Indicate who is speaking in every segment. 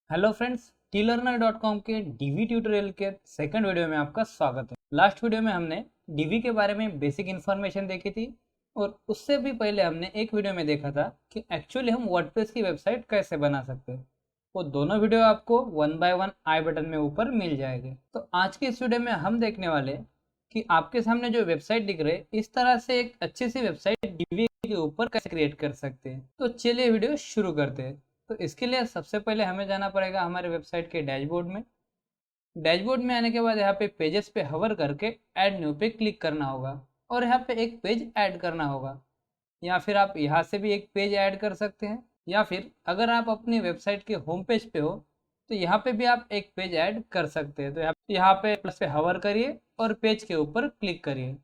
Speaker 1: Hello friends, tlearner.com के DV tutorial के second video में आपका स्वागत है। लास्ट वीडियो में हमने डीवी के बारे में बेसिक इन्फॉर्मेशन देखी थी और उससे भी पहले हमने एक वीडियो में देखा था कि एक्चुअली हम वर्डप्रेस की वेबसाइट कैसे बना सकते हैं। वो दोनों वीडियो आपको one by one I button में ऊपर मिल जाएंगे। तो आज के इस वीडियो में हम देखने वाले कि आपके सामने जो वेबसाइट दिख रही है, इस तरह से एक अच्छी सी वेबसाइट डीवी के ऊपर कैसे क्रिएट कर सकते हैं। तो चलिए वीडियो शुरू करते हैं। तो इसके लिए सबसे पहले हमें जाना पड़ेगा हमारे वेबसाइट के डैशबोर्ड में। डैशबोर्ड में आने के बाद यहाँ पे पेजेस पे हवर करके ऐड न्यू पे क्लिक करना होगा और यहाँ पे एक पेज ऐड करना होगा, या फिर आप यहाँ से भी एक पेज ऐड कर सकते हैं, या फिर अगर आप अपनी वेबसाइट के होम पेज पे हो तो यहाँ पे भी आप एक पेज ऐड कर सकते हैं। तो यहाँ पे प्लस पे हवर करिए और पेज के ऊपर क्लिक करिए।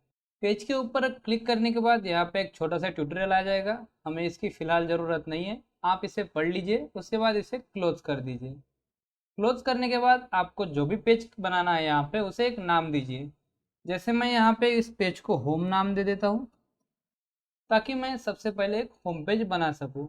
Speaker 1: पेज के ऊपर क्लिक करने के बाद यहाँ पे एक छोटा सा ट्यूटोरियल आ जाएगा। हमें इसकी फ़िलहाल ज़रूरत नहीं है, आप इसे पढ़ लीजिए, उसके बाद इसे क्लोज कर दीजिए। क्लोज करने के बाद आपको जो भी पेज बनाना है यहाँ पे उसे एक नाम दीजिए। जैसे मैं यहाँ पे इस पेज को होम नाम दे देता हूँ, ताकि मैं सबसे पहले एक होम पेज बना सकूँ।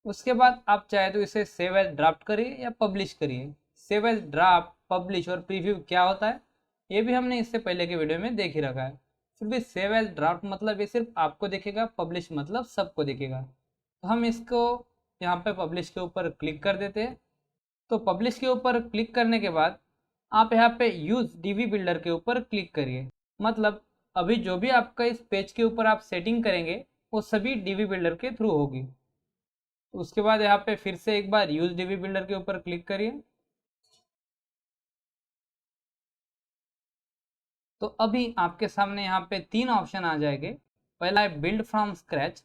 Speaker 1: उसके बाद आप चाहे तो इसे सेव एज ड्राफ्ट करिए या पब्लिश करिए। सेव एज ड्राफ्ट, पब्लिश और प्रीव्यू क्या होता है ये भी हमने इससे पहले के वीडियो में देख ही रखा है। फिर भी सेव एज ड्राफ्ट मतलब ये सिर्फ आपको दिखेगा, पब्लिश मतलब सबको दिखेगा। तो हम इसको यहाँ पे पब्लिश के ऊपर क्लिक कर देते हैं। तो पब्लिश के ऊपर क्लिक करने के बाद आप यहाँ पे यूज़ डीवी बिल्डर के ऊपर क्लिक करिए। मतलब अभी जो भी आपका इस पेज के ऊपर आप सेटिंग करेंगे वो सभी डीवी बिल्डर के थ्रू होगी। तो उसके बाद यहाँ पे फिर से एक बार यूज डीवी बिल्डर के ऊपर क्लिक करिए। तो अभी आपके सामने यहाँ पे तीन ऑप्शन आ जाएंगे। पहला है build from scratch,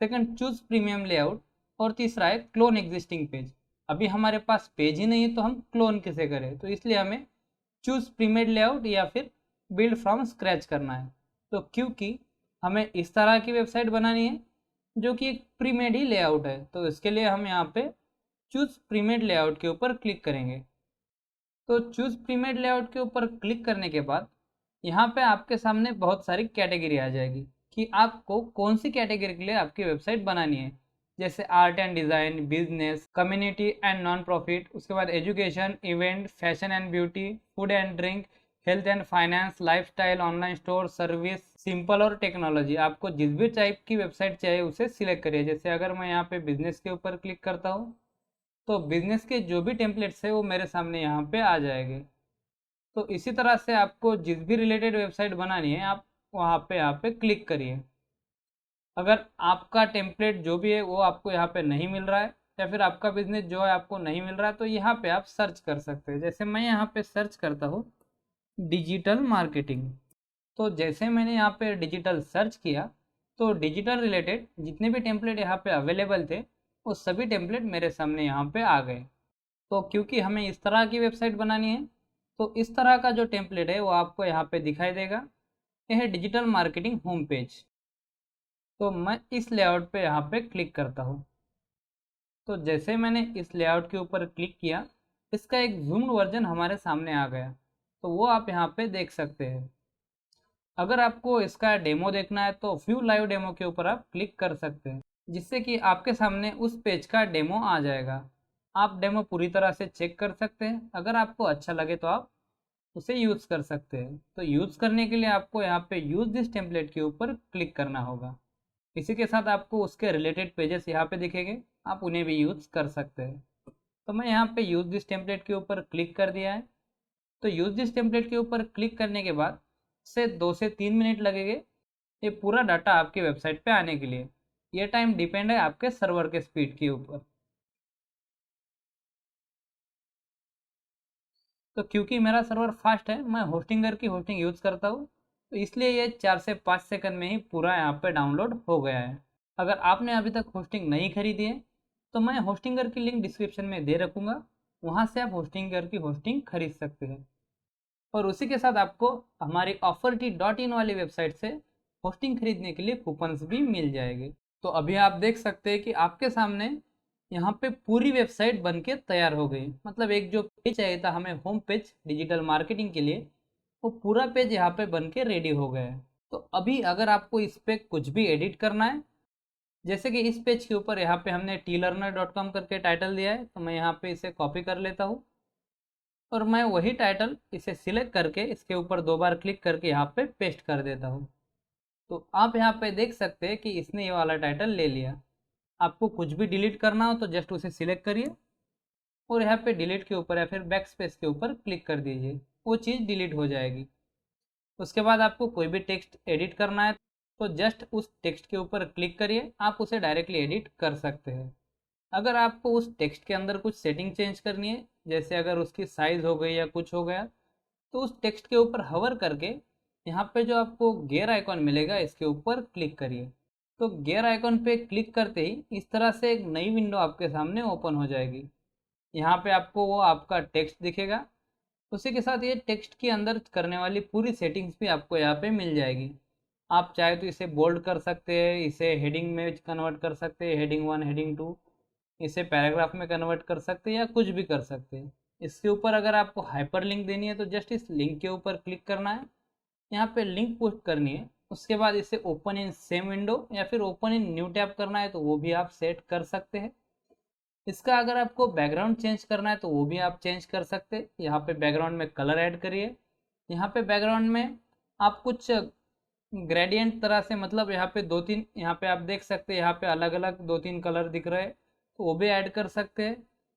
Speaker 1: second choose premium layout और तीसरा है क्लोन एग्जिस्टिंग पेज। अभी हमारे पास पेज ही नहीं है तो हम क्लोन कैसे करें, तो इसलिए हमें चूज प्रीमेड लेआउट या फिर बिल्ड फ्रॉम स्क्रैच करना है। तो क्योंकि हमें इस तरह की वेबसाइट बनानी है जो कि एक प्रीमेड ही लेआउट है, तो इसके लिए हम यहाँ पे चूज प्रीमेड लेआउट के ऊपर क्लिक करेंगे। तो चूज प्रीमेड लेआउट के ऊपर क्लिक करने के बाद यहाँ पे आपके सामने बहुत सारी कैटेगरी आ जाएगी कि आपको कौन सी कैटेगरी के लिए आपकी वेबसाइट बनानी है। जैसे art and design, business, community and non profit, उसके बाद education, event, fashion and beauty, food and drink, health and finance, lifestyle, online store, service, simple और टेक्नोलॉजी। आपको जिस भी टाइप की वेबसाइट चाहिए उसे सिलेक्ट करिए। जैसे अगर मैं यहाँ पे बिजनेस के ऊपर क्लिक करता हूँ तो बिजनेस के जो भी टेम्पलेट्स है वो मेरे सामने यहाँ पे आ जाएंगे। तो इसी तरह से आपको जिस भी रिलेटेड वेबसाइट बनानी है आप वहाँ पे यहाँ पे क्लिक करिए। अगर आपका टेम्पलेट जो भी है वो आपको यहाँ पे नहीं मिल रहा है, या फिर आपका बिजनेस जो है आपको नहीं मिल रहा है, तो यहाँ पे आप सर्च कर सकते हैं। जैसे मैं यहाँ पे सर्च करता हूँ डिजिटल मार्केटिंग। तो जैसे मैंने यहाँ पे डिजिटल सर्च किया तो डिजिटल रिलेटेड जितने भी टेम्पलेट यहाँ पे अवेलेबल थे वो सभी टेम्पलेट मेरे सामने यहाँ पे आ गए। तो क्योंकि हमें इस तरह की वेबसाइट बनानी है तो इस तरह का जो टेम्पलेट है वो आपको यहाँ पे दिखाई देगा। यह है डिजिटल मार्केटिंग होम पेज। तो मैं इस लेआउट पे यहाँ पे क्लिक करता हूँ। तो जैसे मैंने इस लेआउट के ऊपर क्लिक किया, इसका एक जूम्ड वर्जन हमारे सामने आ गया। तो वो आप यहाँ पे देख सकते हैं। अगर आपको इसका डेमो देखना है तो व्यू लाइव डेमो के ऊपर आप क्लिक कर सकते हैं, जिससे कि आपके सामने उस पेज का डेमो आ जाएगा। आप डेमो पूरी तरह से चेक कर सकते हैं। अगर आपको अच्छा लगे तो आप उसे यूज़ कर सकते हैं। तो यूज़ करने के लिए आपको यहाँ पे यूज़ दिस टेम्पलेट के ऊपर क्लिक करना होगा। इसी के साथ आपको उसके रिलेटेड पेजेस यहाँ पे दिखेंगे, आप उन्हें भी यूज़ कर सकते हैं। तो मैं यहाँ पे यूज़ दिस टेम्पलेट के ऊपर क्लिक कर दिया है। तो यूज़ दिस टेम्पलेट के ऊपर क्लिक करने के बाद से 2 से 3 मिनट लगेंगे ये पूरा डाटा आपकी वेबसाइट पे आने के लिए। ये टाइम डिपेंड है आपके सर्वर के स्पीड के ऊपर। तो क्योंकि मेरा सर्वर फास्ट है, मैं होस्टिंगर की होस्टिंग यूज़ करता हूँ, तो इसलिए ये 4 से 5 सेकंड में ही पूरा यहाँ पे डाउनलोड हो गया है। अगर आपने अभी तक होस्टिंग नहीं खरीदी है तो मैं होस्टिंगर की लिंक डिस्क्रिप्शन में दे रखूँगा, वहाँ से आप होस्टिंगर की होस्टिंग खरीद सकते हैं। और उसी के साथ आपको हमारी offerty.in वाली वेबसाइट से होस्टिंग खरीदने के लिए कूपन्स भी मिल जाएंगे। तो अभी आप देख सकते हैं कि आपके सामने यहाँ पे पूरी वेबसाइट बन के तैयार हो गई। मतलब एक जो पेज चाहिए था हमें होम पेज डिजिटल मार्केटिंग के लिए, वो पूरा पेज यहाँ पे बन के रेडी हो गया है। तो अभी अगर आपको इस पर कुछ भी एडिट करना है जैसे कि इस पेज के ऊपर यहाँ पे हमने tlearner.com करके टाइटल दिया है, तो मैं यहाँ पे इसे कॉपी कर लेता हूँ और मैं वही टाइटल इसे सिलेक्ट करके इसके ऊपर 2 बार क्लिक करके यहाँ पे पेस्ट कर देता हूँ। तो आप यहाँ पे देख सकते हैं कि इसने ये वाला टाइटल ले लिया। आपको कुछ भी डिलीट करना हो तो जस्ट उसे सिलेक्ट करिए और यहाँ पे डिलीट के ऊपर या फिर बैक स्पेस के ऊपर क्लिक कर दीजिए, वो चीज़ डिलीट हो जाएगी। उसके बाद आपको कोई भी टेक्स्ट एडिट करना है तो जस्ट उस टेक्स्ट के ऊपर क्लिक करिए, आप उसे डायरेक्टली एडिट कर सकते हैं। अगर आपको उस टेक्स्ट के अंदर कुछ सेटिंग चेंज करनी है, जैसे अगर उसकी साइज़ हो गई या कुछ हो गया, तो उस टेक्स्ट के ऊपर हवर करके यहाँ पे जो आपको गेयर आइकॉन मिलेगा इसके ऊपर क्लिक करिए। तो गेयर आइकॉन पे क्लिक करते ही इस तरह से एक नई विंडो आपके सामने ओपन हो जाएगी। यहाँ पे आपको वो आपका टेक्स्ट दिखेगा, उसी के साथ ये टेक्स्ट के अंदर करने वाली पूरी सेटिंग्स भी आपको यहाँ पे मिल जाएगी। आप चाहे तो इसे बोल्ड कर सकते हैं, इसे हेडिंग में कन्वर्ट कर सकते हैं, हेडिंग 1 हेडिंग 2, इसे पैराग्राफ में कन्वर्ट कर सकते हैं या कुछ भी कर सकते हैं। इसके ऊपर अगर आपको हाइपर लिंक देनी है तो जस्ट इस लिंक के ऊपर क्लिक करना है, यहाँ पे लिंक पुट करनी है। उसके बाद इसे ओपन इन सेम विंडो या फिर ओपन इन न्यू टैब करना है तो वो भी आप सेट कर सकते हैं। इसका अगर आपको बैकग्राउंड चेंज करना है तो वो भी आप चेंज कर सकते हैं। यहाँ पे बैकग्राउंड में कलर ऐड करिए। यहाँ पे बैकग्राउंड में आप कुछ ग्रेडियंट तरह से, मतलब यहाँ पे 2-3, यहाँ पे आप देख सकते हैं यहाँ पे अलग अलग 2-3 कलर दिख रहे हैं, तो वो भी ऐड कर सकते हैं।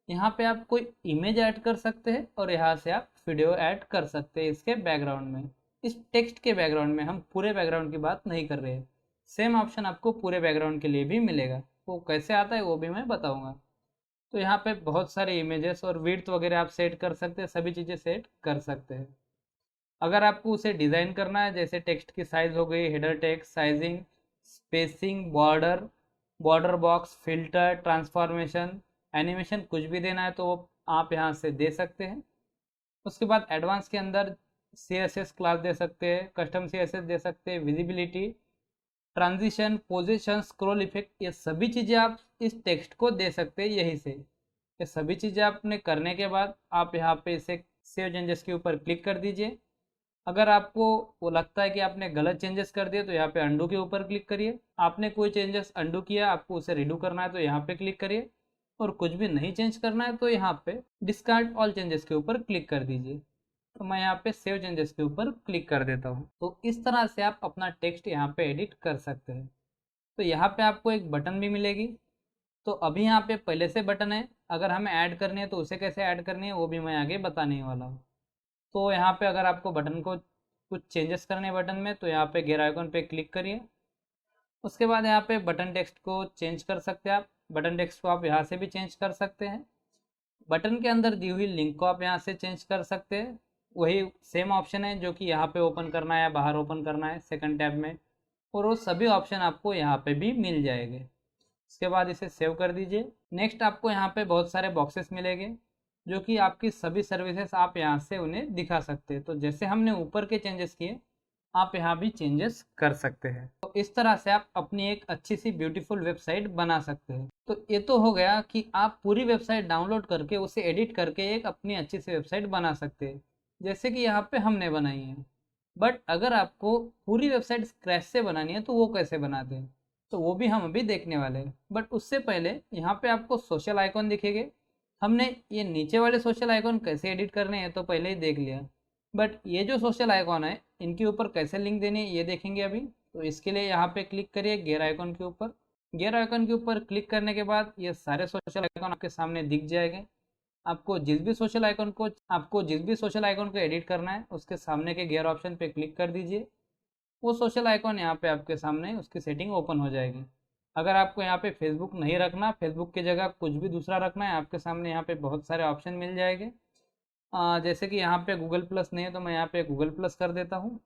Speaker 1: यहाँ पे आप कोई इमेज ऐड कर सकते हैं और यहाँ से आप वीडियो ऐड कर सकते हैं इसके बैकग्राउंड में। इस टेक्स्ट के बैकग्राउंड में, हम पूरे बैकग्राउंड की बात नहीं कर रहे हैं। सेम ऑप्शन आपको पूरे बैकग्राउंड के लिए भी मिलेगा, वो कैसे आता है वो भी मैं बताऊँगा। तो यहाँ पे बहुत सारे इमेजेस और विड्थ वगैरह आप सेट कर सकते हैं, सभी चीज़ें सेट कर सकते हैं। अगर आपको उसे डिज़ाइन करना है, जैसे टेक्स्ट की साइज़ हो गई, header text sizing, spacing, border, border box, filter, transformation, animation, कुछ भी देना है तो वो आप यहाँ से दे सकते हैं। उसके बाद एडवांस के अंदर CSS क्लास दे सकते हैं, कस्टम CSS दे सकते हैं, visibility, transition, position, scroll effect, ये सभी चीज़ें आप इस टेक्स्ट को दे सकते हैं यहीं से। ये सभी चीज़ें आपने करने के बाद आप यहाँ पे इसे सेव चेंजेस के ऊपर क्लिक कर दीजिए। अगर आपको वो लगता है कि आपने गलत चेंजेस कर दिए तो यहाँ पे अंडू के ऊपर क्लिक करिए। आपने कोई चेंजेस अंडू किया, आपको उसे रिडू करना है तो यहाँ पे क्लिक करिए, और कुछ भी नहीं चेंज करना है तो यहाँ पे डिस्कार्ड ऑल चेंजेस के ऊपर क्लिक कर दीजिए। तो मैं यहाँ पे सेव चेंजेस के ऊपर क्लिक कर देता हूँ। तो इस तरह से आप अपना टेक्स्ट यहाँ पे एडिट कर सकते हैं। तो यहाँ पे आपको एक बटन भी मिलेगी। तो अभी यहाँ पे पहले से बटन है, अगर हमें ऐड करनी है तो उसे कैसे ऐड करनी है वो भी मैं आगे बताने वाला हूँ। तो यहाँ पे अगर आपको बटन को कुछ चेंजेस करने हैं बटन में, तो यहाँ पे गेयर आइकॉन पे क्लिक करिए। उसके बाद यहाँ पे बटन टेक्स्ट को चेंज कर सकते हैं आप। बटन टेक्स्ट को आप यहाँ से भी चेंज कर सकते हैं। बटन के अंदर दी हुई लिंक को आप यहाँ से चेंज कर सकते हैं। वही सेम ऑप्शन है जो कि यहाँ पे ओपन करना है या बाहर ओपन करना है सेकंड टैब में, और वो सभी ऑप्शन आपको यहाँ पे भी मिल जाएंगे। उसके बाद इसे सेव कर दीजिए। नेक्स्ट आपको यहाँ पे बहुत सारे बॉक्सेस मिलेंगे जो कि आपकी सभी सर्विसेज आप यहाँ से उन्हें दिखा सकते हैं। तो जैसे हमने ऊपर के चेंजेस किए, आप यहाँ भी चेंजेस कर सकते हैं। तो इस तरह से आप अपनी एक अच्छी सी ब्यूटीफुल वेबसाइट बना सकते हैं। तो ये तो हो गया कि आप पूरी वेबसाइट डाउनलोड करके उसे एडिट करके एक अपनी अच्छी सी वेबसाइट बना सकते हैं, जैसे कि यहाँ पे हमने बनाई है। बट अगर आपको पूरी वेबसाइट स्क्रैच से बनानी है तो वो कैसे बनाते हैं, तो वो भी हम अभी देखने वाले हैं। बट उससे पहले यहाँ पे आपको सोशल आइकॉन दिखेंगे। हमने ये नीचे वाले सोशल आइकॉन कैसे एडिट करने हैं तो पहले ही देख लिया, बट ये जो सोशल आइकॉन है इनके ऊपर कैसे लिंक देनी है ये देखेंगे अभी। तो इसके लिए यहाँ पे क्लिक करिए गेयर आइकॉन के ऊपर। गेयर आइकॉन के ऊपर क्लिक करने के बाद ये सारे सोशल आइकॉन आपके सामने दिख जाएंगे। आपको जिस भी सोशल आइकॉन को एडिट करना है उसके सामने के गेयर ऑप्शन पे क्लिक कर दीजिए। वो सोशल आइकॉन यहाँ पे आपके सामने उसकी सेटिंग ओपन हो जाएगी। अगर आपको यहाँ पे फेसबुक नहीं रखना, फेसबुक की जगह कुछ भी दूसरा रखना है, आपके सामने यहाँ पे बहुत सारे ऑप्शन मिल जाएंगे। जैसे कि यहाँ पे गूगल प्लस नहीं है तो मैं यहाँ पे गूगल प्लस कर देता हूँ।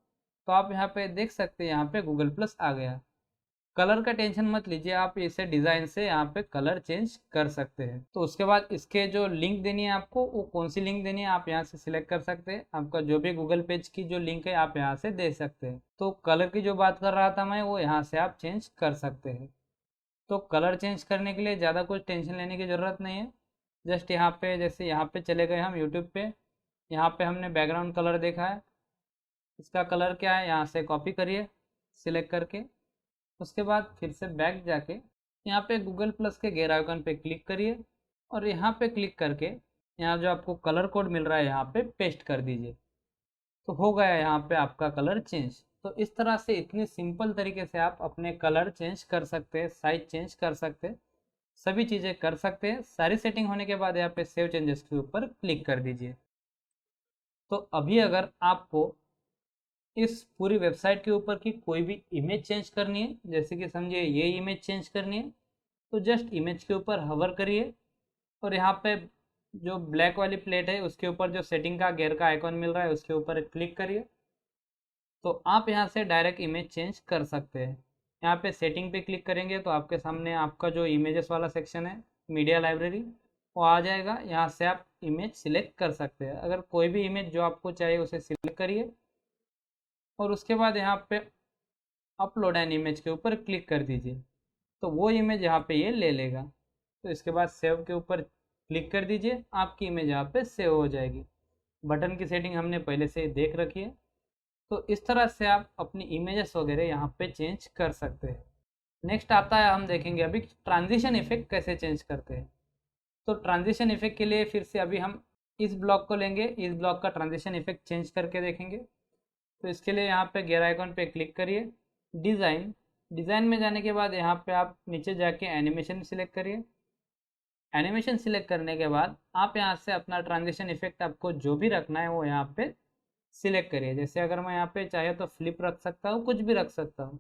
Speaker 1: तो आप यहाँ पे देख सकते हैं यहाँ पे गूगल प्लस आ गया। कलर का टेंशन मत लीजिए, आप इसे डिज़ाइन से यहाँ पे कलर चेंज कर सकते हैं। तो उसके बाद इसके जो लिंक देनी है आपको, वो कौन सी लिंक देनी है आप यहाँ से सिलेक्ट कर सकते हैं। आपका जो भी गूगल पेज की जो लिंक है आप यहाँ से दे सकते हैं। तो कलर की जो बात कर रहा था मैं, वो यहाँ से आप चेंज कर सकते हैं। तो कलर चेंज करने के लिए ज़्यादा कुछ टेंशन लेने की ज़रूरत नहीं है। जस्ट यहाँ पे, जैसे यहाँ पे चले गए हम यूट्यूब पे, यहाँ पे हमने बैकग्राउंड कलर देखा है, इसका कलर क्या है यहाँ से कॉपी करिए सिलेक्ट करके। उसके बाद फिर से बैक जाके यहाँ पे गूगल प्लस के गेयर आइकन पे क्लिक करिए और यहाँ पे क्लिक करके यहाँ जो आपको कलर कोड मिल रहा है यहाँ पे पेस्ट कर दीजिए। तो हो गया यहाँ पे आपका कलर चेंज। तो इस तरह से इतनी सिंपल तरीके से आप अपने कलर चेंज कर सकते हैं, साइज चेंज कर सकते हैं, सभी चीज़ें कर सकते हैं। सारी सेटिंग होने के बाद यहाँ पे सेव चेंजेस के ऊपर क्लिक कर दीजिए। तो अभी अगर आपको इस पूरी वेबसाइट के ऊपर की कोई भी इमेज चेंज करनी है, जैसे कि समझिए ये इमेज चेंज करनी है, तो जस्ट इमेज के ऊपर हवर करिए और यहाँ पे जो ब्लैक वाली प्लेट है उसके ऊपर जो सेटिंग का गेयर का आइकॉन मिल रहा है उसके ऊपर क्लिक करिए। तो आप यहाँ से डायरेक्ट इमेज चेंज कर सकते हैं। यहाँ पे सेटिंग पे क्लिक करेंगे तो आपके सामने आपका जो इमेजेस वाला सेक्शन है, मीडिया लाइब्रेरी, वो आ जाएगा। यहाँ से आप इमेज सिलेक्ट कर सकते हैं। अगर कोई भी इमेज जो आपको चाहिए उसे सिलेक्ट करिए और उसके बाद यहाँ पे अपलोड एन इमेज के ऊपर क्लिक कर दीजिए। तो वो इमेज यहाँ पे ये ले लेगा। तो इसके बाद सेव के ऊपर क्लिक कर दीजिए, आपकी इमेज यहाँ पे सेव हो जाएगी। बटन की सेटिंग हमने पहले से ही देख रखी है। तो इस तरह से आप अपनी इमेजेस वगैरह यहाँ पे चेंज कर सकते हैं। नेक्स्ट आता है, हम देखेंगे अभी ट्रांजिशन इफेक्ट कैसे चेंज करते हैं। तो ट्रांजिशन इफेक्ट के लिए फिर से अभी हम इस ब्लॉक को लेंगे, इस ब्लॉक का ट्रांजिशन इफेक्ट चेंज करके देखेंगे। तो इसके लिए यहाँ पे गेयर आइकन पे क्लिक करिए, डिज़ाइन में जाने के बाद यहाँ पे आप नीचे जाके एनिमेशन सिलेक्ट करिए। एनिमेशन सिलेक्ट करने के बाद आप यहाँ से अपना ट्रांजिशन इफेक्ट आपको जो भी रखना है वो यहाँ पे सिलेक्ट करिए। जैसे अगर मैं यहाँ पे चाहे तो फ्लिप रख सकता हूँ, कुछ भी रख सकता हूँ।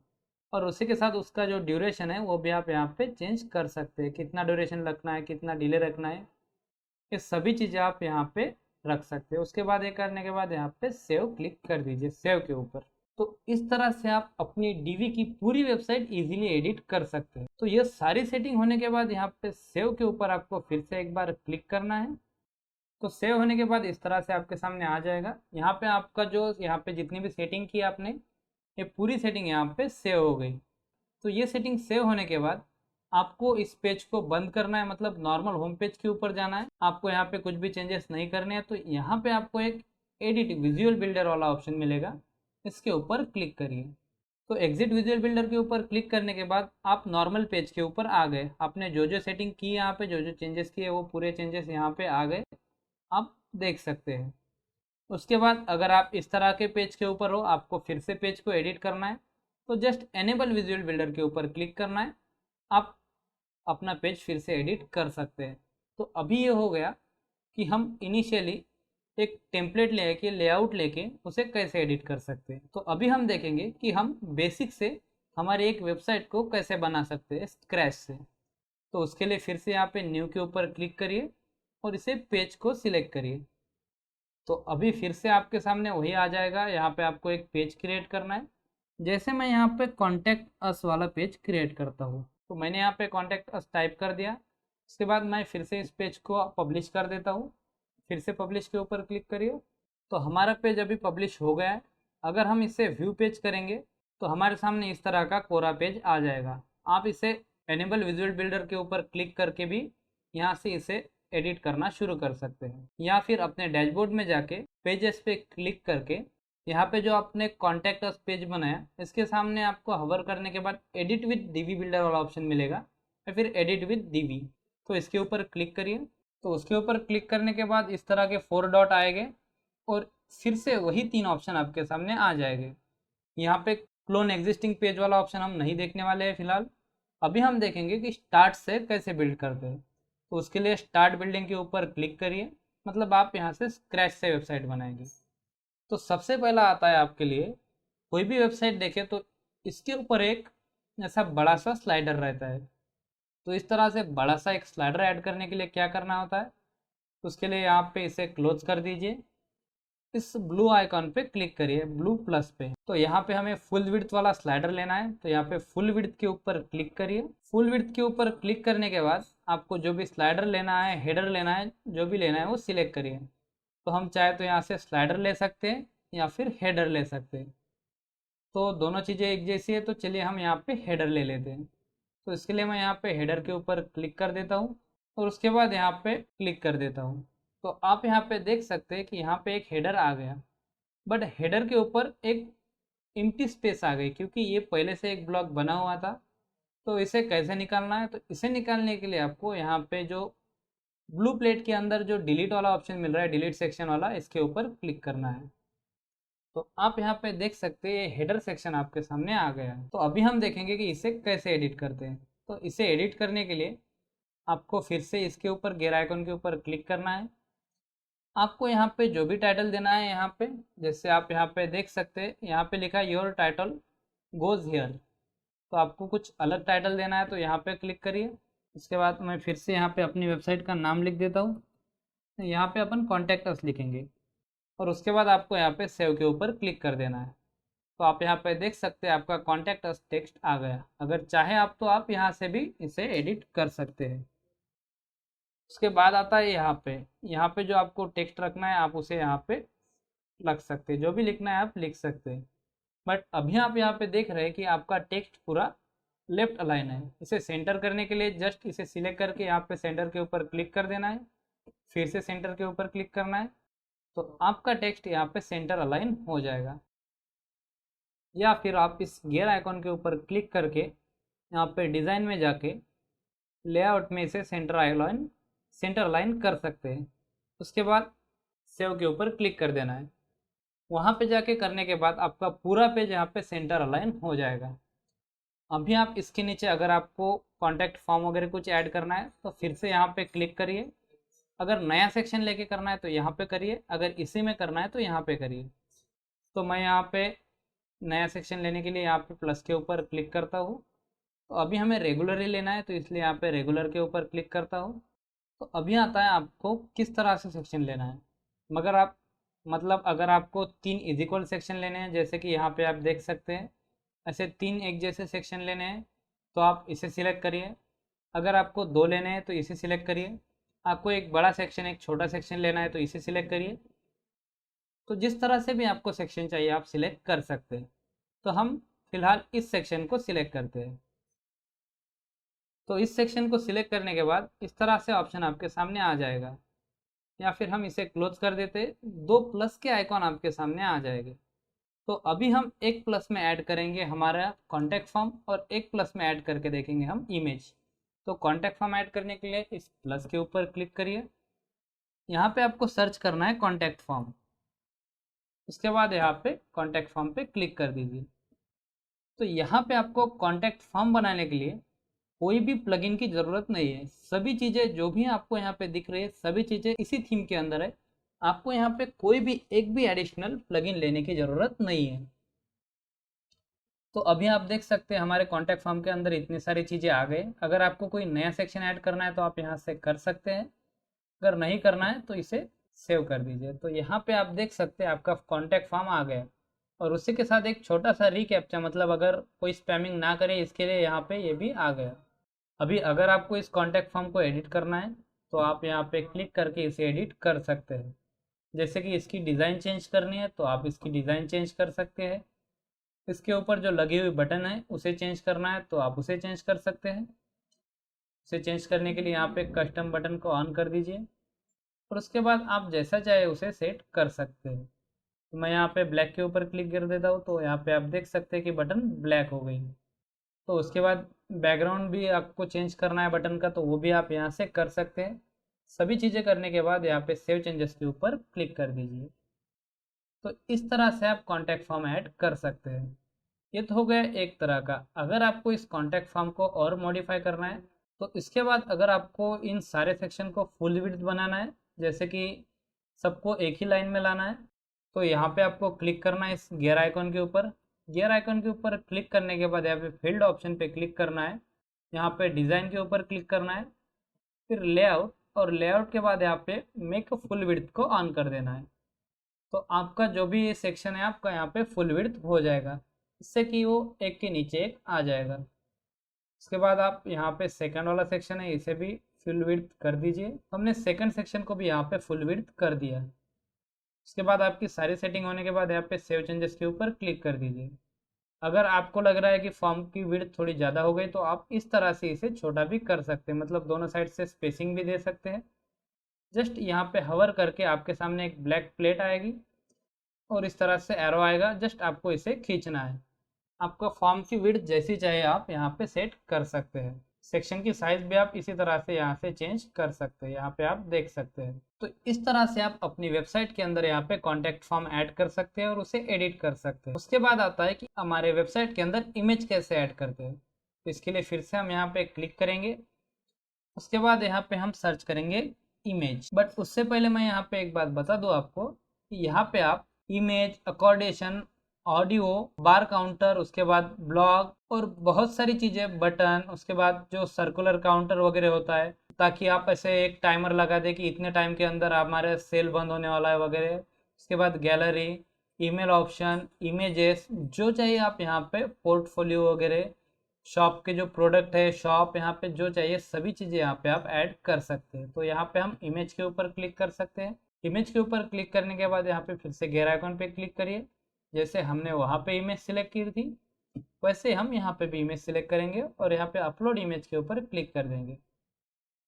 Speaker 1: और उसी के साथ उसका जो ड्यूरेशन है वो भी आप यहाँ पे चेंज कर सकते हैं। कितना ड्यूरेशन रखना है, कितना डिले रखना है, ये सभी चीज़ें आप यहाँ पे रख सकते हैं। उसके बाद ये करने के बाद यहाँ पे सेव क्लिक कर दीजिए, सेव के ऊपर। तो इस तरह से आप अपनी डीवी की पूरी वेबसाइट इजीली एडिट कर सकते हैं। तो ये सारी सेटिंग होने के बाद यहाँ पे सेव के ऊपर आपको फिर से एक बार क्लिक करना है। तो सेव होने के बाद इस तरह से आपके सामने आ जाएगा। यहाँ पे आपका जो यहाँ पे जितनी भी सेटिंग की आपने, ये पूरी सेटिंग यहाँ पे सेव हो गई। तो ये सेटिंग सेव होने के बाद आपको इस पेज को बंद करना है, मतलब नॉर्मल होम पेज के ऊपर जाना है। आपको यहाँ पे कुछ भी चेंजेस नहीं करने हैं। तो यहाँ पे आपको एक एडिट विजुअल बिल्डर वाला ऑप्शन मिलेगा, इसके ऊपर क्लिक करिए। तो एग्जिट विजुअल बिल्डर के ऊपर क्लिक करने के बाद आप नॉर्मल पेज के ऊपर आ गए। आपने जो जो सेटिंग की, यहाँ पे जो जो चेंजेस किए वो पूरे चेंजेस यहाँ पे आ गए, आप देख सकते हैं। उसके बाद अगर आप इस तरह के पेज के ऊपर हो, आपको फिर से पेज को एडिट करना है, तो जस्ट एनेबल विजुअल बिल्डर के ऊपर क्लिक करना है। आप अपना पेज फिर से एडिट कर सकते हैं। तो अभी ये हो गया कि हम इनिशियली एक टेम्पलेट लेके, लेआउट लेके उसे कैसे एडिट कर सकते हैं। तो अभी हम देखेंगे कि हम बेसिक से हमारी एक वेबसाइट को कैसे बना सकते हैं स्क्रैच से। तो उसके लिए फिर से यहाँ पे न्यू के ऊपर क्लिक करिए और इसे पेज को सिलेक्ट करिए। तो अभी फिर से आपके सामने वही आ जाएगा। यहाँ पे आपको एक पेज क्रिएट करना है। जैसे मैं यहाँ पे कॉन्टैक्ट अस वाला पेज क्रिएट करता हूँ, तो मैंने यहाँ पे कॉन्टैक्ट अस टाइप कर दिया। उसके बाद मैं फिर से इस पेज को पब्लिश कर देता हूँ। फिर से पब्लिश के ऊपर क्लिक करिए। तो हमारा पेज अभी पब्लिश हो गया है। अगर हम इसे व्यू पेज करेंगे तो हमारे सामने इस तरह का कोरा पेज आ जाएगा। आप इसे एनेबल विजुअल बिल्डर के ऊपर क्लिक करके भी यहाँ से इसे एडिट करना शुरू कर सकते हैं, या फिर अपने डैशबोर्ड में जाके पेजेस पे क्लिक करके यहाँ पे जो आपने कॉन्टैक्ट अस पेज बनाया, इसके सामने आपको हवर करने के बाद एडिट विद डीवी बिल्डर वाला ऑप्शन मिलेगा, या फिर एडिट विद डीवी। तो इसके ऊपर क्लिक करिए। तो उसके ऊपर क्लिक करने के बाद इस तरह के 4 डॉट आएंगे और फिर से वही 3 ऑप्शन आपके सामने आ जाएंगे। यहाँ पे क्लोन एग्जिस्टिंग पेज वाला ऑप्शन हम नहीं देखने वाले हैं फिलहाल। अभी हम देखेंगे कि स्टार्ट से कैसे बिल्ड करते हैं। तो उसके लिए स्टार्ट बिल्डिंग के ऊपर क्लिक करिए, मतलब आप यहाँ से स्क्रैच से वेबसाइट बनाएंगे। तो सबसे पहला आता है आपके लिए, कोई भी वेबसाइट देखे तो इसके ऊपर एक ऐसा बड़ा सा स्लाइडर रहता है। तो इस तरह से बड़ा सा एक स्लाइडर ऐड करने के लिए क्या करना होता है, तो उसके लिए यहाँ पे इसे क्लोज कर दीजिए। इस ब्लू आइकॉन पे क्लिक करिए, ब्लू प्लस पे। तो यहाँ पे हमें फुल विड्थ वाला स्लाइडर लेना है। तो यहाँ पे फुल विड्थ के ऊपर क्लिक करिए। फुल विड्थ के ऊपर क्लिक करने के बाद आपको जो भी स्लाइडर लेना है, हेडर लेना है, जो भी लेना है वो सिलेक्ट करिए। तो हम चाहे तो यहाँ से स्लाइडर ले सकते हैं या फिर हेडर ले सकते हैं। तो दोनों चीज़ें एक जैसी है, तो चलिए हम यहाँ पे हेडर ले लेते हैं। तो इसके लिए मैं यहाँ पे हेडर के ऊपर क्लिक कर देता हूँ और उसके बाद यहाँ पे क्लिक कर देता हूँ। तो आप यहाँ पे देख सकते हैं कि यहाँ पे एक हेडर आ गया, बट हेडर के ऊपर एक एम्प्टी स्पेस आ गई, क्योंकि ये पहले से एक ब्लॉक बना हुआ था। तो इसे कैसे निकालना है, तो इसे निकालने के लिए आपको यहाँ पे जो ब्लू प्लेट के अंदर जो डिलीट वाला ऑप्शन मिल रहा है, डिलीट सेक्शन वाला, इसके ऊपर क्लिक करना है। तो आप यहाँ पे देख सकते हैं ये हेडर सेक्शन आपके सामने आ गया है। तो अभी हम देखेंगे कि इसे कैसे एडिट करते हैं। तो इसे एडिट करने के लिए आपको फिर से इसके ऊपर गेयर आइकन के ऊपर क्लिक करना है। आपको यहाँ पे जो भी टाइटल देना है, यहाँ पे जैसे आप यहाँ पे देख सकते हैं, यहाँ पे लिखा है योर टाइटल गोज हियर। तो आपको कुछ अलग टाइटल देना है तो यहाँ पे क्लिक करिए। उसके बाद मैं फिर से यहाँ पे अपनी वेबसाइट का नाम लिख देता हूँ। यहाँ पे अपन कॉन्टैक्ट अस लिखेंगे और उसके बाद आपको यहाँ पे सेव के ऊपर क्लिक कर देना है। तो आप यहाँ पे देख सकते हैं आपका कॉन्टैक्ट अस टेक्स्ट आ गया। अगर चाहे आप तो आप यहाँ से भी इसे एडिट कर सकते हैं। उसके बाद आता है यहाँ पे जो आपको टेक्स्ट रखना है आप उसे यहाँ पे रख सकते हैं, जो भी लिखना है आप लिख सकते हैं। बट अभी आप यहाँ पे देख रहे हैं कि आपका टेक्स्ट पूरा लेफ्ट अलाइन है। इसे सेंटर करने के लिए जस्ट इसे सिलेक्ट करके यहाँ पे सेंटर के ऊपर क्लिक कर देना है, फिर से सेंटर के ऊपर क्लिक करना है, तो आपका टेक्स्ट यहाँ पे सेंटर अलाइन हो जाएगा। या फिर आप इस गियर आइकॉन के ऊपर क्लिक करके यहाँ पे डिज़ाइन में जाके लेआउट में इसे सेंटर अलाइन कर सकते हैं। उसके बाद सेव के ऊपर क्लिक कर देना है। वहाँ पे जाके करने के बाद आपका पूरा पेज यहाँ पे सेंटर अलाइन हो जाएगा। अभी आप इसके नीचे अगर आपको कॉन्टैक्ट फॉर्म वगैरह कुछ ऐड करना है तो फिर से यहाँ पे क्लिक करिए। अगर नया सेक्शन लेके करना है तो यहाँ पे करिए, अगर इसी में करना है तो यहाँ पे करिए। तो मैं यहाँ पे नया सेक्शन लेने के लिए यहाँ पे प्लस के ऊपर क्लिक करता हूँ। तो अभी हमें रेगुलर ही लेना है तो इसलिए यहाँ पे रेगुलर के ऊपर क्लिक करता हूँ। तो अभी आता है आपको किस तरह से सेक्शन लेना है। मगर आप अगर आपको 3 इज इक्वल सेक्शन लेने हैं, जैसे कि यहाँ पे आप देख सकते हैं ऐसे 3 एक जैसे सेक्शन लेने हैं तो आप इसे सिलेक्ट करिए। अगर आपको 2 लेने हैं तो इसे सिलेक्ट करिए। आपको एक बड़ा सेक्शन एक छोटा सेक्शन लेना है तो इसे सिलेक्ट करिए। तो जिस तरह से भी आपको सेक्शन चाहिए आप सिलेक्ट कर सकते हैं। तो हम फिलहाल इस सेक्शन को सिलेक्ट करते हैं। तो इस सेक्शन को सिलेक्ट करने के बाद इस तरह से ऑप्शन आपके सामने आ जाएगा, या फिर हम इसे क्लोज कर देते, 2 प्लस के आइकॉन आपके सामने आ जाएंगे। तो अभी हम एक प्लस में ऐड करेंगे हमारा कॉन्टैक्ट फॉर्म और एक प्लस में ऐड करके देखेंगे हम इमेज। तो कॉन्टैक्ट फॉर्म ऐड करने के लिए इस प्लस के ऊपर क्लिक करिए। यहाँ पे आपको सर्च करना है कॉन्टैक्ट फॉर्म। उसके बाद यहाँ पे कॉन्टैक्ट फॉर्म पे क्लिक कर दीजिए। तो यहाँ पे आपको कॉन्टैक्ट फॉर्म बनाने के लिए कोई भी प्लगइन की ज़रूरत नहीं है। सभी चीज़ें जो भी आपको यहाँ पे दिख रही है सभी चीज़ें इसी थीम के अंदर है। आपको यहाँ पे कोई भी एक भी एडिशनल प्लगइन लेने की ज़रूरत नहीं है। तो अभी आप देख सकते हैं हमारे कॉन्टैक्ट फॉर्म के अंदर इतनी सारी चीज़ें आ गई। अगर आपको कोई नया सेक्शन ऐड करना है तो आप यहाँ से कर सकते हैं, अगर नहीं करना है तो इसे सेव कर दीजिए। तो यहाँ पे आप देख सकते हैं आपका कॉन्टैक्ट फॉर्म आ गया और उसी के साथ एक छोटा सा रीकैप्चा, अगर कोई स्पैमिंग ना करे इसके लिए यहाँ पे ये भी आ गया। अभी अगर आपको इस कॉन्टैक्ट फॉर्म को एडिट करना है तो आप यहाँ पे क्लिक करके इसे एडिट कर सकते हैं। जैसे कि इसकी डिज़ाइन चेंज करनी है तो आप इसकी डिज़ाइन चेंज कर सकते हैं। इसके ऊपर जो लगी हुई बटन है उसे चेंज करना है तो आप उसे चेंज कर सकते हैं। उसे चेंज करने के लिए यहाँ पे कस्टम बटन को ऑन कर दीजिए और उसके बाद आप जैसा चाहे उसे सेट कर सकते हैं। तो मैं यहाँ पे ब्लैक के ऊपर क्लिक कर देता हूँ तो यहाँ पे आप देख सकते हैं कि बटन ब्लैक हो गई। तो उसके बाद बैकग्राउंड भी आपको चेंज करना है बटन का तो वो भी आप यहाँ से कर सकते हैं। सभी चीज़ें करने के बाद यहाँ पे सेव चेंजेस के ऊपर क्लिक कर दीजिए। तो इस तरह से आप कॉन्टैक्ट फॉर्म ऐड कर सकते हैं। ये तो हो गया एक तरह का। अगर आपको इस कॉन्टैक्ट फॉर्म को और मॉडिफाई करना है तो इसके बाद अगर आपको इन सारे सेक्शन को फुल विड्थ बनाना है, जैसे कि सबको एक ही लाइन में लाना है, तो यहाँ पे आपको क्लिक करना है इस गियर आइकॉन के ऊपर। गियर आइकन के ऊपर क्लिक करने के बाद यहाँ पे फील्ड ऑप्शन पे क्लिक करना है, यहाँ पे डिज़ाइन के ऊपर क्लिक करना है, फिर लेआउट, और लेआउट के बाद यहाँ पे मेक फुल विड्थ को ऑन कर देना है। तो आपका जो भी ये सेक्शन है आपका यहाँ पे फुल विड्थ हो जाएगा, इससे कि वो एक के नीचे एक आ जाएगा। उसके बाद आप यहाँ पे सेकंड वाला सेक्शन है इसे भी फुल विड्थ कर दीजिए। हमने सेकंड सेक्शन को भी यहाँ पे फुल विड्थ कर दिया। उसके बाद आपकी सारी सेटिंग होने के बाद यहाँ पे सेव चेंजेस के ऊपर क्लिक कर दीजिए। अगर आपको लग रहा है कि फॉर्म की विड्थ थोड़ी ज़्यादा हो गई तो आप इस तरह से इसे छोटा भी कर सकते हैं, दोनों साइड से स्पेसिंग भी दे सकते हैं। जस्ट यहाँ पे हवर करके आपके सामने एक ब्लैक प्लेट आएगी और इस तरह से एरो आएगा, जस्ट आपको इसे खींचना है। आपका फॉर्म की विड्थ जैसी चाहिए आप यहाँ पे सेट कर सकते हैं। सेक्शन की साइज भी आप इसी तरह से यहाँ से चेंज कर सकते हैं, यहाँ पे आप देख सकते हैं। तो इस तरह से आप अपनी वेबसाइट के अंदर यहाँ पे कॉन्टैक्ट फॉर्म ऐड कर सकते हैं और उसे एडिट कर सकते हैं। उसके बाद आता है कि हमारे वेबसाइट के अंदर इमेज कैसे ऐड करते हैं। तो इसके लिए फिर से हम यहाँ पे क्लिक करेंगे, उसके बाद यहाँ पे हम सर्च करेंगे इमेज। बट उससे पहले मैं यहाँ पे एक बात बता दूँ आपको कि यहाँ पे आप इमेज, अकोर्डेशन, ऑडियो, बार काउंटर, उसके बाद ब्लॉग और बहुत सारी चीज़ें, बटन, उसके बाद जो सर्कुलर काउंटर वगैरह होता है, ताकि आप ऐसे एक टाइमर लगा दे कि इतने टाइम के अंदर हमारे सेल बंद होने वाला है वगैरह। उसके बाद गैलरी, ईमेल ऑप्शन, इमेजेस, जो चाहिए आप यहाँ पे, पोर्टफोलियो वगैरह, शॉप के जो प्रोडक्ट है, शॉप यहाँ पे जो चाहिए सभी चीज़ें यहाँ पे आप ऐड कर सकते हैं। तो यहाँ पे हम इमेज के ऊपर क्लिक कर सकते हैं। इमेज के ऊपर क्लिक करने के बाद यहाँ पे फिर से गेयर आइकन पे क्लिक करिए। जैसे हमने वहाँ पे इमेज सिलेक्ट की थी वैसे हम यहाँ पे भी इमेज सिलेक्ट करेंगे और यहाँ पे अपलोड इमेज के ऊपर क्लिक कर देंगे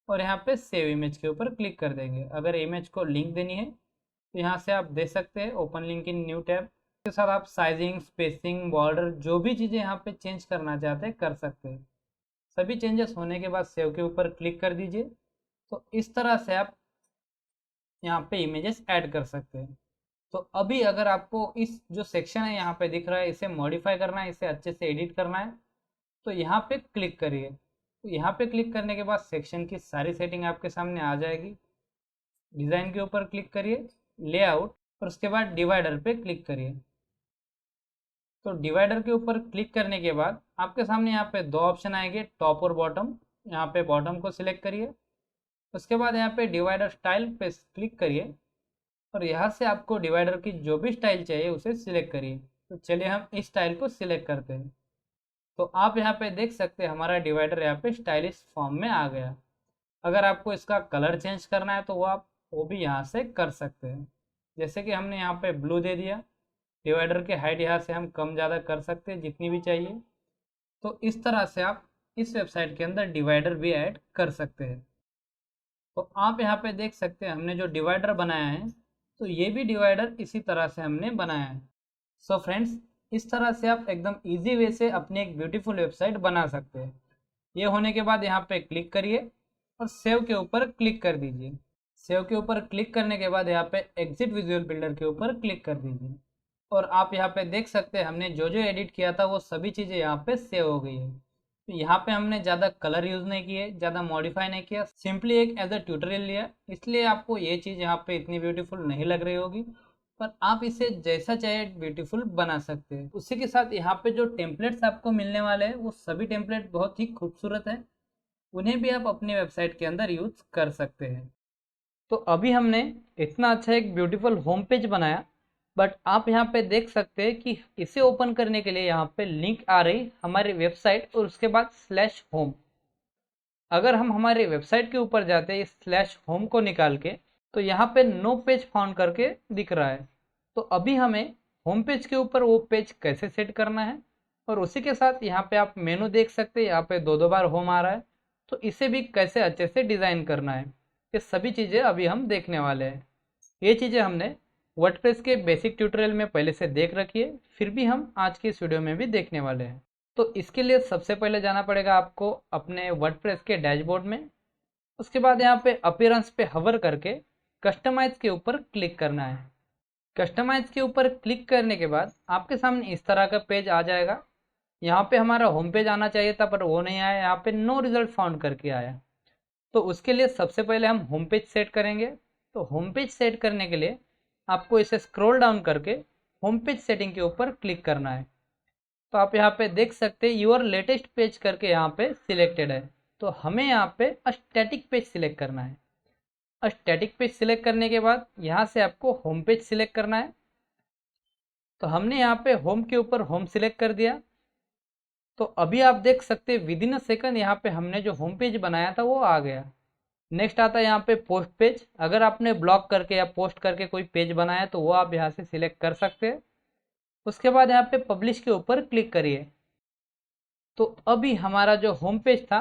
Speaker 1: और यहाँ पे सेव इमेज के ऊपर क्लिक कर देंगे। अगर इमेज को लिंक देनी है तो यहाँ से आप दे सकते हैं, open link in new tab. के साथ आप साइजिंग, स्पेसिंग, बॉर्डर, जो भी चीज़ें यहाँ पे चेंज करना चाहते हैं कर सकते हैं। सभी चेंजेस होने के बाद सेव के ऊपर क्लिक कर दीजिए। तो इस तरह से आप यहाँ पे इमेजेस ऐड कर सकते हैं। तो अभी अगर आपको इस जो सेक्शन है यहाँ पे दिख रहा है इसे मॉडिफाई करना है, इसे अच्छे से एडिट करना है, तो यहाँ पे क्लिक करिए। तो यहाँ पे क्लिक करने के बाद सेक्शन की सारी सेटिंग आपके सामने आ जाएगी। डिज़ाइन के ऊपर क्लिक करिए, लेआउट, और उसके बाद डिवाइडर पे क्लिक करिए। तो डिवाइडर के ऊपर क्लिक करने के बाद आपके सामने यहाँ पे दो ऑप्शन आएंगे, टॉप और बॉटम। यहाँ पे बॉटम को सिलेक्ट करिए, उसके बाद यहाँ पे डिवाइडर स्टाइल पे क्लिक करिए और यहाँ से आपको डिवाइडर की जो भी स्टाइल चाहिए उसे सिलेक्ट करिए। तो चलिए हम इस स्टाइल को सिलेक्ट करते हैं। तो आप यहाँ पे देख सकते हैं हमारा डिवाइडर यहाँ पे स्टाइलिश फॉर्म में आ गया। अगर आपको इसका कलर चेंज करना है तो वो भी यहाँ से कर सकते हैं। जैसे कि हमने यहाँ पे ब्लू दे दिया। डिवाइडर की हाइट यहाँ से हम कम ज़्यादा कर सकते हैं जितनी भी चाहिए। तो इस तरह से आप इस वेबसाइट के अंदर डिवाइडर भी ऐड कर सकते हैं। तो आप यहाँ पे देख सकते हैं हमने जो डिवाइडर बनाया है तो ये भी डिवाइडर इसी तरह से हमने बनाया है। सो फ्रेंड्स, इस तरह से आप एकदम इजी वे से अपनी एक ब्यूटीफुल वेबसाइट बना सकते हैं। ये होने के बाद यहाँ पे क्लिक करिए और सेव के ऊपर क्लिक कर दीजिए। सेव के ऊपर क्लिक करने के बाद यहाँ पे एग्जिट विजुअल बिल्डर के ऊपर क्लिक कर दीजिए और आप यहाँ पे देख सकते हैं हमने जो जो एडिट किया था वो सभी चीज़ें यहाँ पे सेव हो गई है। तो यहाँ पे हमने ज़्यादा कलर यूज़ नहीं किए, ज़्यादा मॉडिफाई नहीं किया, सिंपली एक एज अ ट्यूटोरियल लिया, इसलिए आपको ये चीज़ यहाँ पे इतनी ब्यूटीफुल नहीं लग रही होगी, पर आप इसे जैसा चाहे ब्यूटीफुल बना सकते हैं। उसी के साथ यहाँ पे जो टेम्पलेट्स आपको मिलने वाले हैं वो सभी टेम्पलेट बहुत ही खूबसूरत है, उन्हें भी आप अपनी वेबसाइट के अंदर यूज कर सकते हैं। तो अभी हमने इतना अच्छा एक ब्यूटीफुल होम पेज बनाया, बट आप यहाँ पे देख सकते हैं कि इसे ओपन करने के लिए यहाँ पे लिंक आ रही हमारी वेबसाइट और उसके बाद /होम। अगर हम हमारे वेबसाइट के ऊपर जाते हैं इस /होम को निकाल के, तो यहाँ पे नो पेज फाउंड करके दिख रहा है। तो अभी हमें होम पेज के ऊपर वो पेज कैसे सेट करना है, और उसी के साथ यहाँ पे आप मेनू देख सकते हैं, यहाँ पे दो बार होम आ रहा है, तो इसे भी कैसे अच्छे से डिज़ाइन करना है, ये सभी चीज़ें अभी हम देखने वाले हैं। ये चीज़ें हमने वर्डप्रेस के बेसिक ट्यूटोरियल में पहले से देख रखी है, फिर भी हम आज की इस वीडियो में भी देखने वाले हैं। तो इसके लिए सबसे पहले जाना पड़ेगा आपको अपने वर्डप्रेस के डैशबोर्ड में। उसके बाद यहाँ पे अपीयरेंस पे हवर करके कस्टमाइज के ऊपर क्लिक करना है। कस्टमाइज के ऊपर क्लिक करने के बाद आपके सामने इस तरह का पेज आ जाएगा। यहाँ पे हमारा होम पेज आना चाहिए था पर वो नहीं आया, यहाँ पे नो रिजल्ट फाउंड करके आया। तो उसके लिए सबसे पहले हम होम पेज सेट करेंगे। तो होम पेज सेट करने के लिए आपको इसे स्क्रॉल डाउन करके होम पेज सेटिंग के ऊपर क्लिक करना है। तो आप यहाँ पे देख सकते हैं यूर लेटेस्ट पेज करके यहाँ पे सिलेक्टेड है, तो हमें यहाँ पे स्टैटिक पेज सिलेक्ट करना है। स्टैटिक पेज सिलेक्ट करने के बाद यहाँ से आपको होम पेज सिलेक्ट करना है। तो हमने यहाँ पे होम के ऊपर होम सिलेक्ट कर दिया। तो अभी आप देख सकते हैं विद इन अ सेकंड यहाँ पे हमने जो होम पेज बनाया था वो आ गया। नेक्स्ट आता है यहाँ पे पोस्ट पेज। अगर आपने ब्लॉक करके या पोस्ट करके कोई पेज बनाया तो वो आप यहाँ से सिलेक्ट कर सकते हैं। उसके बाद यहाँ पे पब्लिश के ऊपर क्लिक करिए। तो अभी हमारा जो होम पेज था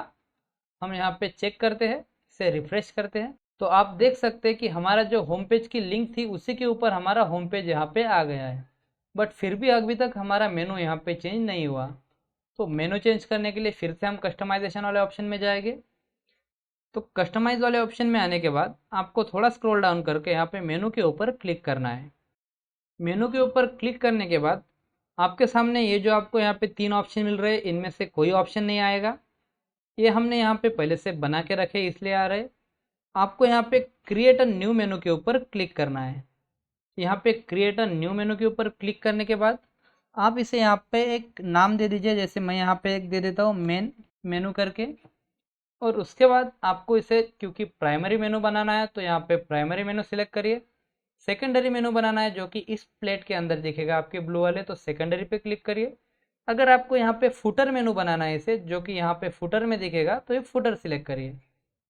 Speaker 1: हम यहाँ पे चेक करते हैं, इसे रिफ्रेश करते हैं, तो आप देख सकते हैं कि हमारा जो होम पेज की लिंक थी उसी के ऊपर हमारा होम पेज यहाँ पे आ गया है। बट फिर भी अभी तक हमारा मेनू यहाँ पे चेंज नहीं हुआ। तो मेनू चेंज करने के लिए फिर से हम कस्टमाइजेशन वाले ऑप्शन में जाएंगे। तो कस्टमाइज वाले ऑप्शन में आने के बाद आपको थोड़ा स्क्रॉल डाउन करके यहाँ पे मेनू के ऊपर क्लिक करना है। मेनू के ऊपर क्लिक करने के बाद आपके सामने ये जो आपको यहाँ पे 3 ऑप्शन मिल रहे हैं, इनमें से कोई ऑप्शन नहीं आएगा। ये हमने यहाँ पे पहले से बना के रखे इसलिए आ रहे। आपको यहाँ पे क्रिएट अ न्यू मेनू के ऊपर क्लिक करना है। यहाँ पे क्रिएट अ न्यू मेनू के ऊपर क्लिक करने के बाद आप इसे यहाँ पे एक नाम दे दीजिए, जैसे मैं यहाँ पे एक दे देता हूँ मेन मेनू करके। और उसके बाद आपको इसे, क्योंकि प्राइमरी मेनू बनाना है तो यहाँ पे प्राइमरी मेनू सिलेक्ट करिए। सेकेंडरी मेनू बनाना है जो कि इस प्लेट के अंदर दिखेगा आपके ब्लू वाले, तो सेकेंडरी पे क्लिक करिए। अगर आपको यहाँ पे फुटर मेनू बनाना है इसे, जो कि यहाँ पे फुटर में दिखेगा, तो ये फुटर सिलेक्ट करिए।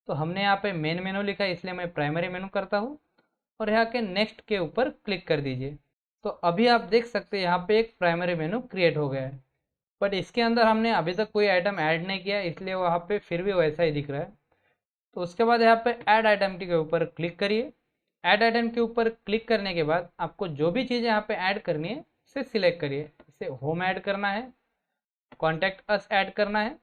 Speaker 1: तो हमने यहाँ पे मेन मेनू लिखा है इसलिए मैं प्राइमरी मेनू करता हूँ और यहाँ के नेक्स्ट के ऊपर क्लिक कर दीजिए। तो अभी आप देख सकते हैं यहाँ पे एक प्राइमरी मेनू क्रिएट हो गया है। बट इसके अंदर हमने अभी तक कोई आइटम ऐड नहीं किया इसलिए वहाँ पे फिर भी वैसा ही दिख रहा है। तो उसके बाद यहाँ पे ऐड आइटम के ऊपर क्लिक करिए। ऐड आइटम के ऊपर क्लिक करने के बाद आपको जो भी चीज़ें यहाँ पे ऐड करनी है उसे सिलेक्ट करिए। इसे होम ऐड करना है, कॉन्टैक्ट अस ऐड करना है,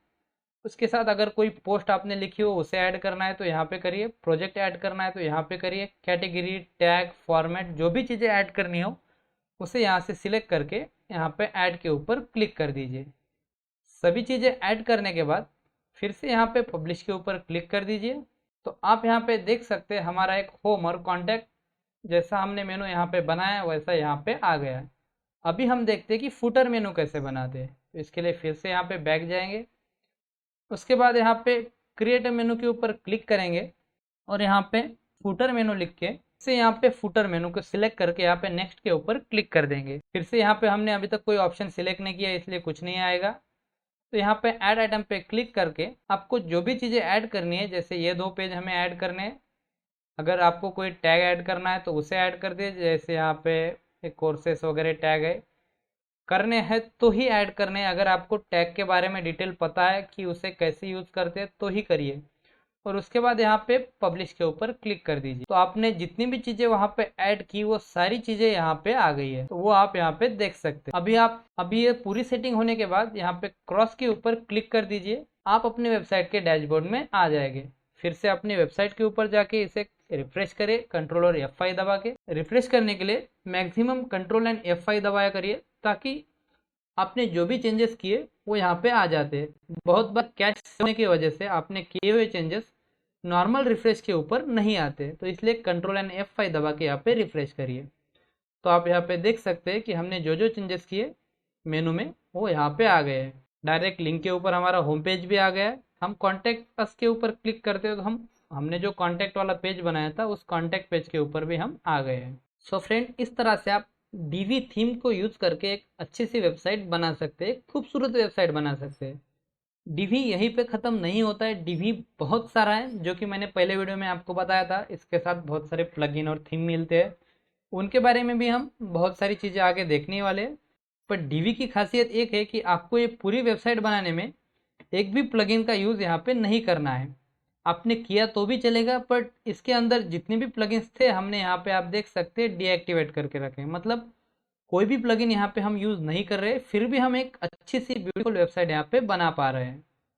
Speaker 1: उसके साथ अगर कोई पोस्ट आपने लिखी हो उसे ऐड करना है तो यहाँ पे करिए, प्रोजेक्ट ऐड करना है तो यहाँ पे करिए, कैटेगरी, टैग, फॉर्मेट, जो भी चीज़ें ऐड करनी हो उसे यहाँ से सिलेक्ट करके यहाँ पे ऐड के ऊपर क्लिक कर दीजिए। सभी चीज़ें ऐड करने के बाद फिर से यहाँ पे पब्लिश के ऊपर क्लिक कर दीजिए। तो आप यहाँ पे देख सकते हैं हमारा एक होम और कॉन्टैक्ट जैसा हमने मेनू यहाँ पे बनाया वैसा यहाँ पे आ गया है। अभी हम देखते हैं कि फुटर मेनू कैसे बनाते हैं। तो इसके लिए फिर से यहाँ पे बैक जाएंगे। उसके बाद यहाँ पे क्रिएट मेनू के ऊपर क्लिक करेंगे और यहाँ पे फुटर मेनू लिख के से यहाँ पे फुटर मेनू को सिलेक्ट करके यहाँ पे नेक्स्ट के ऊपर क्लिक कर देंगे। फिर से यहाँ पे हमने अभी तक कोई ऑप्शन सिलेक्ट नहीं किया इसलिए कुछ नहीं आएगा। तो यहाँ पे ऐड आइटम पे क्लिक करके आपको जो भी चीज़ें ऐड करनी है, जैसे ये 2 पेज हमें ऐड करने हैं, अगर आपको कोई टैग ऐड करना है तो उसे ऐड कर दिए, जैसे यहाँ पे कोर्सेस वगैरह टैग है, करने हैं तो ही ऐड करने हैं। अगर आपको टैग के बारे में डिटेल पता है कि उसे कैसे यूज़ करते हैं तो ही करिए। और उसके बाद यहाँ पे पब्लिश के ऊपर क्लिक कर दीजिए। तो आपने जितनी भी चीज़ें वहाँ पे ऐड की वो सारी चीज़ें यहाँ पे आ गई है, तो वो आप यहाँ पे देख सकते हैं। अभी ये पूरी सेटिंग होने के बाद यहाँ पे क्रॉस के ऊपर क्लिक कर दीजिए। आप अपने वेबसाइट के डैशबोर्ड में आ जाएंगे। फिर से अपनी वेबसाइट के ऊपर जाके इसे रिफ्रेश करिए, कंट्रोल और F5 दबा के। रिफ्रेश करने के लिए मैक्सिमम कंट्रोल एंड F5 दबाया करिए ताकि आपने जो भी चेंजेस किए वो यहाँ पे आ जाते हैं। बहुत बार कैश होने की वजह से आपने किए हुए चेंजेस नॉर्मल रिफ्रेश के ऊपर नहीं आते, तो इसलिए कंट्रोल एंड F5 दबा के यहाँ पे रिफ्रेश करिए। तो आप यहाँ पे देख सकते हैं कि हमने जो जो चेंजेस किए मेनू में वो यहाँ पे आ गए हैं। डायरेक्ट लिंक के ऊपर हमारा होम पेज भी आ गया है। हम कॉन्टैक्ट अस के ऊपर क्लिक करते हो तो हमने जो कॉन्टैक्ट वाला पेज बनाया था उस कॉन्टैक्ट पेज के ऊपर भी हम आ गए हैं। सो फ्रेंड, इस तरह से आप डीवी थीम को यूज करके एक अच्छी सी वेबसाइट बना सकते हैं, खूबसूरत वेबसाइट बना सकते हैं। डीवी यहीं पे ख़त्म नहीं होता है, डीवी बहुत सारा है जो कि मैंने पहले वीडियो में आपको बताया था। इसके साथ बहुत सारे प्लगइन और थीम मिलते हैं, उनके बारे में भी हम बहुत सारी चीज़ें आगे देखने वाले हैं। पर डीवी की खासियत एक है कि आपको ये पूरी वेबसाइट बनाने में एक भी प्लगइन का यूज़ यहाँ पे नहीं करना है। आपने किया तो भी चलेगा, बट इसके अंदर जितने भी प्लगइन्स थे हमने यहाँ पे आप देख सकते हैं डीएक्टिवेट करके रखे। मतलब कोई भी प्लगइन यहाँ पे हम यूज़ नहीं कर रहे, फिर भी हम एक अच्छी सी ब्यूटीफुल वेबसाइट यहाँ पे बना पा रहे हैं।